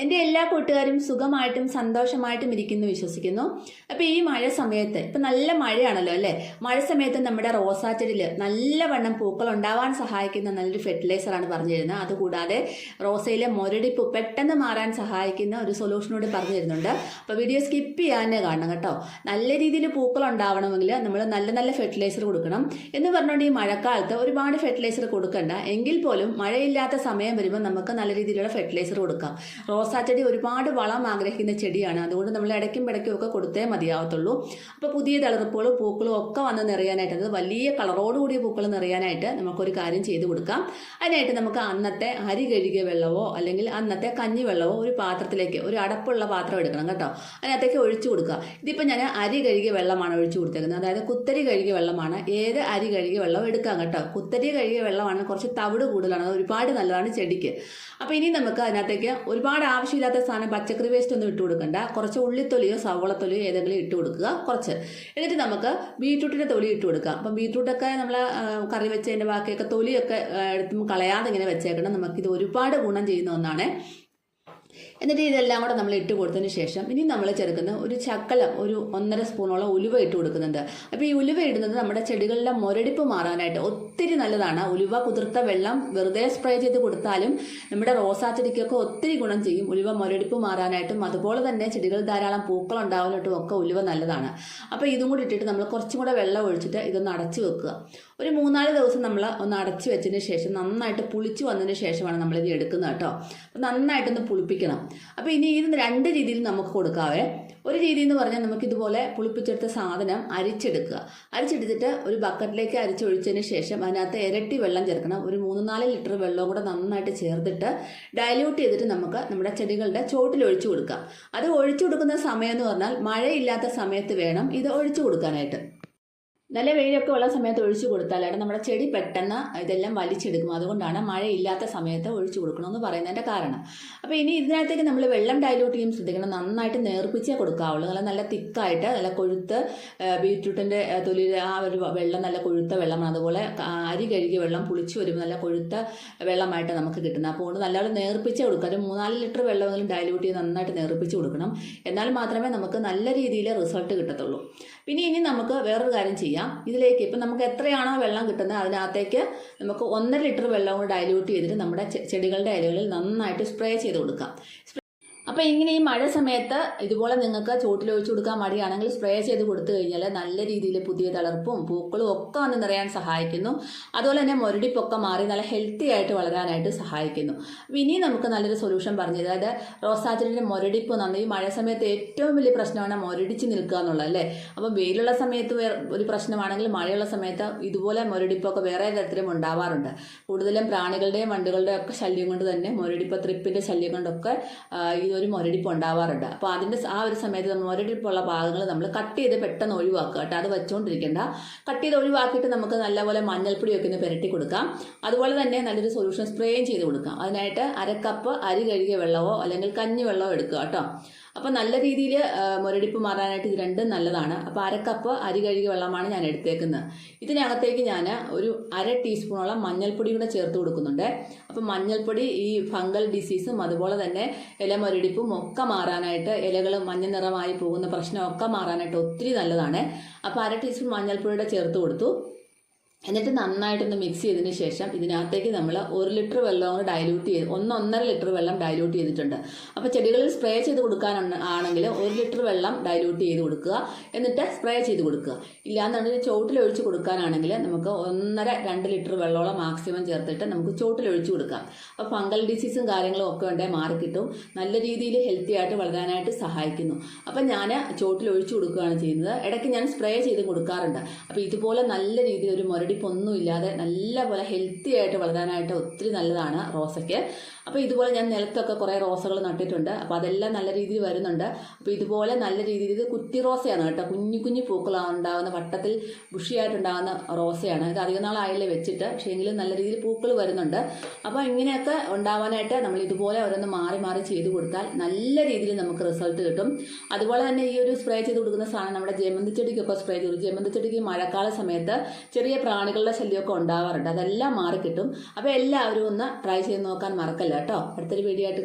എൻ്റെ എല്ലാ കൂട്ടുകാരും സുഖമായിട്ടും സന്തോഷമായിട്ടും ഇരിക്കുന്നു വിശ്വസിക്കുന്നു. അപ്പോൾ ഈ മഴ സമയത്ത് ഇപ്പം നല്ല മഴയാണല്ലോ അല്ലേ? മഴ സമയത്ത് നമ്മുടെ റോസാ ചെടിയിൽ നല്ലവണ്ണം പൂക്കൾ ഉണ്ടാവാൻ സഹായിക്കുന്ന നല്ലൊരു ഫെർട്ടിലൈസറാണ് പറഞ്ഞു തരുന്നത്. അതുകൂടാതെ റോസയിലെ മുരടിപ്പ് പെട്ടെന്ന് മാറാൻ സഹായിക്കുന്ന ഒരു സൊല്യൂഷനോട് പറഞ്ഞു തരുന്നുണ്ട്. അപ്പോൾ വീഡിയോ സ്കിപ്പ് ചെയ്യാനേ കാണണം കേട്ടോ. നല്ല രീതിയിൽ പൂക്കൾ ഉണ്ടാവണമെങ്കിൽ നമ്മൾ നല്ല നല്ല ഫെർട്ടിലൈസർ കൊടുക്കണം. എന്ന് പറഞ്ഞുകൊണ്ട് ഈ മഴക്കാലത്ത് ഒരുപാട് ഫെർട്ടിലൈസർ കൊടുക്കണ്ട. എങ്കിൽ പോലും മഴയില്ലാത്ത സമയം വരുമ്പോൾ നമുക്ക് നല്ല രീതിയിലുള്ള ഫെർട്ടിലൈസർ കൊടുക്കാം. റോസാ ചെടി ഒരുപാട് വളം ആഗ്രഹിക്കുന്ന ചെടിയാണ്. അതുകൊണ്ട് നമ്മൾ ഇടയ്ക്കും ഒക്കെ കൊടുത്തേ മതിയാവത്തുള്ളൂ. അപ്പോൾ പുതിയ തളിർപ്പുകളും പൂക്കളും ഒക്കെ വന്ന് നിറയാനായിട്ട്, അത് വലിയ കളറോടുകൂടിയ പൂക്കൾ നിറയാനായിട്ട് നമുക്കൊരു കാര്യം ചെയ്ത് കൊടുക്കാം. അതിനായിട്ട് നമുക്ക് അന്നത്തെ അരി കഴുകിയ വെള്ളമോ അല്ലെങ്കിൽ അന്നത്തെ കഞ്ഞി വെള്ളമോ ഒരു പാത്രത്തിലേക്ക്, ഒരു അടപ്പുള്ള പാത്രം എടുക്കണം കേട്ടോ. അതിനകത്തേക്ക് ഒഴിച്ചു കൊടുക്കുക. ഇതിപ്പോൾ ഞാൻ അരി കഴുകിയ വെള്ളമാണ് ഒഴിച്ചു കൊടുത്തേക്കുന്നത്. അതായത് കുത്തരി കഴുകിയ വെള്ളമാണ്. ഏത് അരി കഴുകിയ വെള്ളം എടുക്കാം കേട്ടോ. കുത്തരി കഴുകിയ വെള്ളമാണ്, കുറച്ച് തവിട് കൂടുതലാണ്, അത് ഒരുപാട് നല്ലതാണ് ചെടിക്ക്. അപ്പോൾ ഇനി നമുക്ക് അതിനകത്തേക്ക് ഒരുപാട് ആവശ്യമില്ലാത്ത സാധനം, പച്ചക്കറി വേസ്റ്റ് ഒന്നും ഇട്ട് കൊടുക്കണ്ട. കുറച്ച് ഉള്ളിത്തൊലിയോ സവോളത്തൊലിയോ ഏതെങ്കിലും ഇട്ട് കൊടുക്കുക കുറച്ച്. എന്നിട്ട് നമുക്ക് ബീട്രൂട്ടിൻ്റെ തൊലി ഇട്ട് കൊടുക്കാം. അപ്പം ബീട്രൂട്ടൊക്കെ നമ്മൾ കറി വെച്ചതിൻ്റെ ബാക്കിയൊക്കെ തൊലിയൊക്കെ എടുത്തും കളയാതെ ഇങ്ങനെ വെച്ചേക്കണം. നമുക്കിത് ഒരുപാട് ഗുണം ചെയ്യുന്ന ഒന്നാണ്. എന്നിട്ട് ഇതെല്ലാം കൂടെ നമ്മൾ ഇട്ട് കൊടുത്തതിന് ശേഷം ഇനി നമ്മൾ ചേർക്കുന്ന ഒരു ചക്കലം, ഒരു 1.5 സ്പൂണോളം ഉലുവ ഇട്ട് കൊടുക്കുന്നുണ്ട്. അപ്പോൾ ഈ ഉലുവ ഇടുന്നത് നമ്മുടെ ചെടികളിലെ മുരടിപ്പ് മാറാനായിട്ട് ഒത്തിരി നല്ലതാണ്. ഉലുവ കുതിർത്ത വെള്ളം വെറുതെ സ്പ്രേ ചെയ്ത് കൊടുത്താലും നമ്മുടെ റോസാ ചെടിക്കൊക്കെ ഒത്തിരി ഗുണം ചെയ്യും. ഉലുവ മുരടിപ്പ് മാറാനായിട്ടും അതുപോലെ തന്നെ ചെടികൾ ധാരാളം പൂക്കൾ ഉണ്ടാവാനായിട്ടും ഒക്കെ ഉലുവ നല്ലതാണ്. അപ്പോൾ ഇതും കൂടി ഇട്ടിട്ട് നമ്മൾ കുറച്ചും കൂടെ വെള്ളം ഒഴിച്ചിട്ട് ഇതൊന്ന് അടച്ചു വെക്കുക. ഒരു 3-4 ദിവസം നമ്മൾ ഒന്ന് അടച്ചു വെച്ചതിന് ശേഷം നന്നായിട്ട് പുളിച്ച് വന്നതിന് ശേഷമാണ് നമ്മളിത് എടുക്കുന്നത് കേട്ടോ. അപ്പോൾ നന്നായിട്ടൊന്ന് പുളിപ്പിക്കണം. അപ്പോൾ ഇനി ഇത് 2 രീതിയിൽ നമുക്ക് കൊടുക്കാവേ. ഒരു രീതി എന്ന് പറഞ്ഞാൽ നമുക്കിതുപോലെ പുളിപ്പിച്ചെടുത്ത സാധനം അരിച്ചെടുക്കുക. അരിച്ചെടുത്തിട്ട് ഒരു ബക്കറ്റിലേക്ക് അരിച്ചൊഴിച്ചതിന് ശേഷം അതിനകത്ത് ഇരട്ടി വെള്ളം ചേർക്കണം. ഒരു 3-4 ലിറ്റർ വെള്ളവും കൂടെ നന്നായിട്ട് ചേർത്തിട്ട് ഡയല്യൂട്ട് ചെയ്തിട്ട് നമുക്ക് നമ്മുടെ ചെടികളുടെ ചോട്ടിൽ ഒഴിച്ചു കൊടുക്കാം. അത് ഒഴിച്ചു കൊടുക്കുന്ന സമയം എന്ന് പറഞ്ഞാൽ മഴയില്ലാത്ത സമയത്ത് വേണം ഇത് ഒഴിച്ചു കൊടുക്കാനായിട്ട്. നല്ല വെയിലൊക്കെ ഉള്ള സമയത്ത് ഒഴിച്ചു കൊടുത്താലാണ് നമ്മുടെ ചെടി പെട്ടെന്ന് ഇതെല്ലാം വലിച്ചെടുക്കും. അതുകൊണ്ടാണ് മഴയില്ലാത്ത സമയത്ത് ഒഴിച്ചു കൊടുക്കണമെന്ന് പറയുന്നതിൻ്റെ കാരണം. അപ്പോൾ ഇനി ഇതിനകത്തേക്ക് നമ്മൾ വെള്ളം ഡൈല്യൂട്ട് ചെയ്യും ശ്രദ്ധിക്കണം. നന്നായിട്ട് നേർപ്പിച്ചേ കൊടുക്കാവുള്ളൂ. നല്ല തിക്കായിട്ട് നല്ല കൊഴുത്ത് ബീറ്റ്റൂട്ടിൻ്റെ തൊലിയിൽ ആ ഒരു വെള്ളം നല്ല കൊഴുത്ത വെള്ളമാണ്. അതുപോലെ അരി കഴുകിയ വെള്ളം പുളിച്ച് വരുമ്പോൾ നല്ല കൊഴുത്ത വെള്ളമായിട്ട് നമുക്ക് കിട്ടുന്നത്. അപ്പോൾ അതുകൊണ്ട് നല്ലപോലെ നേർപ്പിച്ചേ കൊടുക്കുക. ഒരു 3-4 ലിറ്റർ വെള്ളമെങ്കിലും ഡൈല്യൂട്ട് ചെയ്ത് നന്നായിട്ട് നേർപ്പിച്ച് കൊടുക്കണം. എന്നാൽ മാത്രമേ നമുക്ക് നല്ല രീതിയിൽ റിസൾട്ട് കിട്ടത്തുള്ളൂ. പിന്നെ ഇനി നമുക്ക് വേറൊരു കാര്യം ചെയ്യാം. ഇതിലേക്ക് ഇപ്പം നമുക്ക് എത്രയാണോ വെള്ളം കിട്ടുന്നത് അതിനകത്തേക്ക് നമുക്ക് 1.5 ലിറ്റർ വെള്ളം കൂടി ഡൈല്യൂട്ട് ചെയ്തിട്ട് നമ്മുടെ ചെടികളുടെ ഇലകളിൽ നന്നായിട്ട് സ്പ്രേ ചെയ്ത് കൊടുക്കാം. അപ്പോൾ ഇങ്ങനെ ഈ മഴ സമയത്ത് ഇതുപോലെ നിങ്ങൾക്ക് ചോട്ടിലൊഴിച്ചു കൊടുക്കാൻ മടിയാണെങ്കിൽ സ്പ്രേ ചെയ്ത് കൊടുത്തു കഴിഞ്ഞാൽ നല്ല രീതിയിൽ പുതിയ തളർപ്പും പൂക്കളും ഒക്കെ വന്ന് നിറയാൻ സഹായിക്കുന്നു. അതുപോലെ തന്നെ മുരടിപ്പൊക്കെ മാറി നല്ല ഹെൽത്തി ആയിട്ട് വളരാനായിട്ട് സഹായിക്കുന്നു. അപ്പോൾ ഇനി നമുക്ക് നല്ലൊരു സൊല്യൂഷൻ പറഞ്ഞു. അതായത് റോസാ ചെടിയുടെ മുരടിപ്പ് ഈ മഴ സമയത്ത് ഏറ്റവും വലിയ പ്രശ്നമാണ് മുരടിച്ച് നിൽക്കുക എന്നുള്ളത് അല്ലേ. അപ്പോൾ വെയിലുള്ള സമയത്ത് ഒരു പ്രശ്നമാണെങ്കിൽ മഴയുള്ള സമയത്ത് ഇതുപോലെ മുരടിപ്പൊക്കെ വേറെ തരത്തിലും ഉണ്ടാവാറുണ്ട്. കൂടുതലും പ്രാണികളുടെയും വണ്ടുകളുടെയും ഒക്കെ ശല്യം കൊണ്ട് തന്നെ മുരടിപ്പ്, ത്രിപ്പിൻ്റെ ശല്യം കൊണ്ടൊക്കെ ഒരു മുരടിപ്പ് ഉണ്ടാവാറുണ്ട്. അപ്പോൾ അതിൻ്റെ ആ ഒരു സമയത്ത് മുരടിപ്പുള്ള ഭാഗങ്ങൾ നമ്മൾ കട്ട് ചെയ്ത് പെട്ടെന്ന് ഒഴിവാക്കുക കേട്ടോ. അത് വെച്ചുകൊണ്ടിരിക്കേണ്ട. കട്ട് ചെയ്ത് ഒഴിവാക്കിയിട്ട് നമുക്ക് നല്ലപോലെ മഞ്ഞൾപ്പൊടിയൊക്കെ ഒന്ന് പുരട്ടി കൊടുക്കാം. അതുപോലെ തന്നെ നല്ലൊരു സൊല്യൂഷൻ സ്പ്രേയും ചെയ്ത് കൊടുക്കാം. അതിനായിട്ട് 1/2 കപ്പ് അരി കഴുകിയ വെള്ളമോ അല്ലെങ്കിൽ കഞ്ഞി വെള്ളമോ എടുക്കുക കേട്ടോ. അപ്പോൾ നല്ല രീതിയിൽ മുരടിപ്പ് മാറാനായിട്ട് ഇത് രണ്ടും നല്ലതാണ്. അപ്പോൾ 1/2 കപ്പ് അരി കഴുകിയ വെള്ളമാണ് ഞാൻ എടുത്തേക്കുന്നത്. ഇതിനകത്തേക്ക് ഞാൻ ഒരു 1/2 ടീസ്പൂണോളം മഞ്ഞൾപ്പൊടി കൂടെ ചേർത്ത് കൊടുക്കുന്നുണ്ട്. അപ്പോൾ മഞ്ഞൾപ്പൊടി ഈ ഫംഗൽ ഡിസീസും അതുപോലെ തന്നെ ഇല മുരടിപ്പും ഒക്കെ മാറാനായിട്ട്, ഇലകൾ മഞ്ഞ നിറമായി പോകുന്ന പ്രശ്നമൊക്കെ മാറാനായിട്ട് ഒത്തിരി നല്ലതാണ്. അപ്പോൾ 1/2 ടീസ്പൂൺ മഞ്ഞൾപ്പൊടിയുടെ ചേർത്ത് കൊടുത്തു. എന്നിട്ട് നന്നായിട്ടൊന്ന് മിക്സ് ചെയ്തതിന് ശേഷം ഇതിനകത്തേക്ക് നമ്മൾ 1 ലിറ്റർ വെള്ളം കൂടെ ഡൈല്യൂട്ട് ചെയ്ത് 1-1.5 ലിറ്റർ വെള്ളം ഡൈല്യൂട്ട് ചെയ്തിട്ടുണ്ട്. അപ്പോൾ ചെടികളിൽ സ്പ്രേ ചെയ്ത് കൊടുക്കാനാണെങ്കിൽ 1 ലിറ്റർ വെള്ളം ഡൈല്യൂട്ട് ചെയ്ത് കൊടുക്കുക. എന്നിട്ട് സ്പ്രേ ചെയ്ത് കൊടുക്കുക. ഇല്ലാന്നുണ്ടെങ്കിൽ ചോട്ടിലൊഴിച്ച് കൊടുക്കാനാണെങ്കിൽ നമുക്ക് 1.5-2 ലിറ്റർ വെള്ളമോളം മാക്സിമം ചേർത്തിട്ട് നമുക്ക് ചോട്ടിലൊഴിച്ച് കൊടുക്കാം. അപ്പോൾ ഫംഗൽ ഡിസീസും കാര്യങ്ങളും ഒക്കെ ഉണ്ടെങ്കിൽ മാറിക്കിട്ടും. നല്ല രീതിയിൽ ഹെൽത്തി ആയിട്ട് വളരാനായിട്ട് സഹായിക്കുന്നു. അപ്പം ഞാൻ ചോട്ടിലൊഴിച്ച് കൊടുക്കുകയാണ് ചെയ്യുന്നത്. ഇടയ്ക്ക് ഞാൻ സ്പ്രേ ചെയ്ത് കൊടുക്കാറുണ്ട്. അപ്പോൾ ഇതുപോലെ നല്ല രീതിയിൽ ഒരു മുരടിപ്പൊന്നും ഇല്ലാതെ നല്ലപോലെ ഹെൽത്തി ആയിട്ട് വളരാനായിട്ട് ഒത്തിരി നല്ലതാണ് റോസയ്ക്ക്. അപ്പോൾ ഇതുപോലെ ഞാൻ നിലത്തൊക്കെ കുറേ റോസകൾ നട്ടിട്ടുണ്ട്. അപ്പോൾ അതെല്ലാം നല്ല രീതിയിൽ വരുന്നുണ്ട്. അപ്പോൾ ഇതുപോലെ നല്ല രീതിയിൽ, ഇത് കുറ്റി റോസയാണ് കേട്ടോ. കുഞ്ഞു പൂക്കളാണ് ഉണ്ടാകുന്ന, വട്ടത്തിൽ ബുഷിയായിട്ടുണ്ടാകുന്ന റോസയാണ്. ഇത് അധികം നാളായില്ലേ വെച്ചിട്ട്, പക്ഷേ എങ്കിലും നല്ല രീതിയിൽ പൂക്കൾ വരുന്നുണ്ട്. അപ്പോൾ ഇങ്ങനെയൊക്കെ ഉണ്ടാവാനായിട്ട് നമ്മൾ ഇതുപോലെ ഓരോന്ന് മാറി മാറി ചെയ്ത് കൊടുത്താൽ നല്ല രീതിയിൽ നമുക്ക് റിസൾട്ട് കിട്ടും. അതുപോലെ തന്നെ ഈ ഒരു സ്പ്രേ ചെയ്ത് കൊടുക്കുന്ന സാധനം നമ്മുടെ ജമന്തി ചെടിക്കൊക്കെ സ്പ്രേ ചെയ്തു. ജമന്തി ചെടിക്ക് മഴക്കാല സമയത്ത് ചെറിയ പ്രാണികളുടെ ശല്യമൊക്കെ ഉണ്ടാവാറുണ്ട്. അതെല്ലാം മാറിക്കിട്ടും. അപ്പോൾ എല്ലാവരും ഒന്ന് ട്രൈ ചെയ്ത് നോക്കാൻ മറക്കല്ല കേട്ടോ. അടുത്തൊരു വീഡിയോ ആയിട്ട്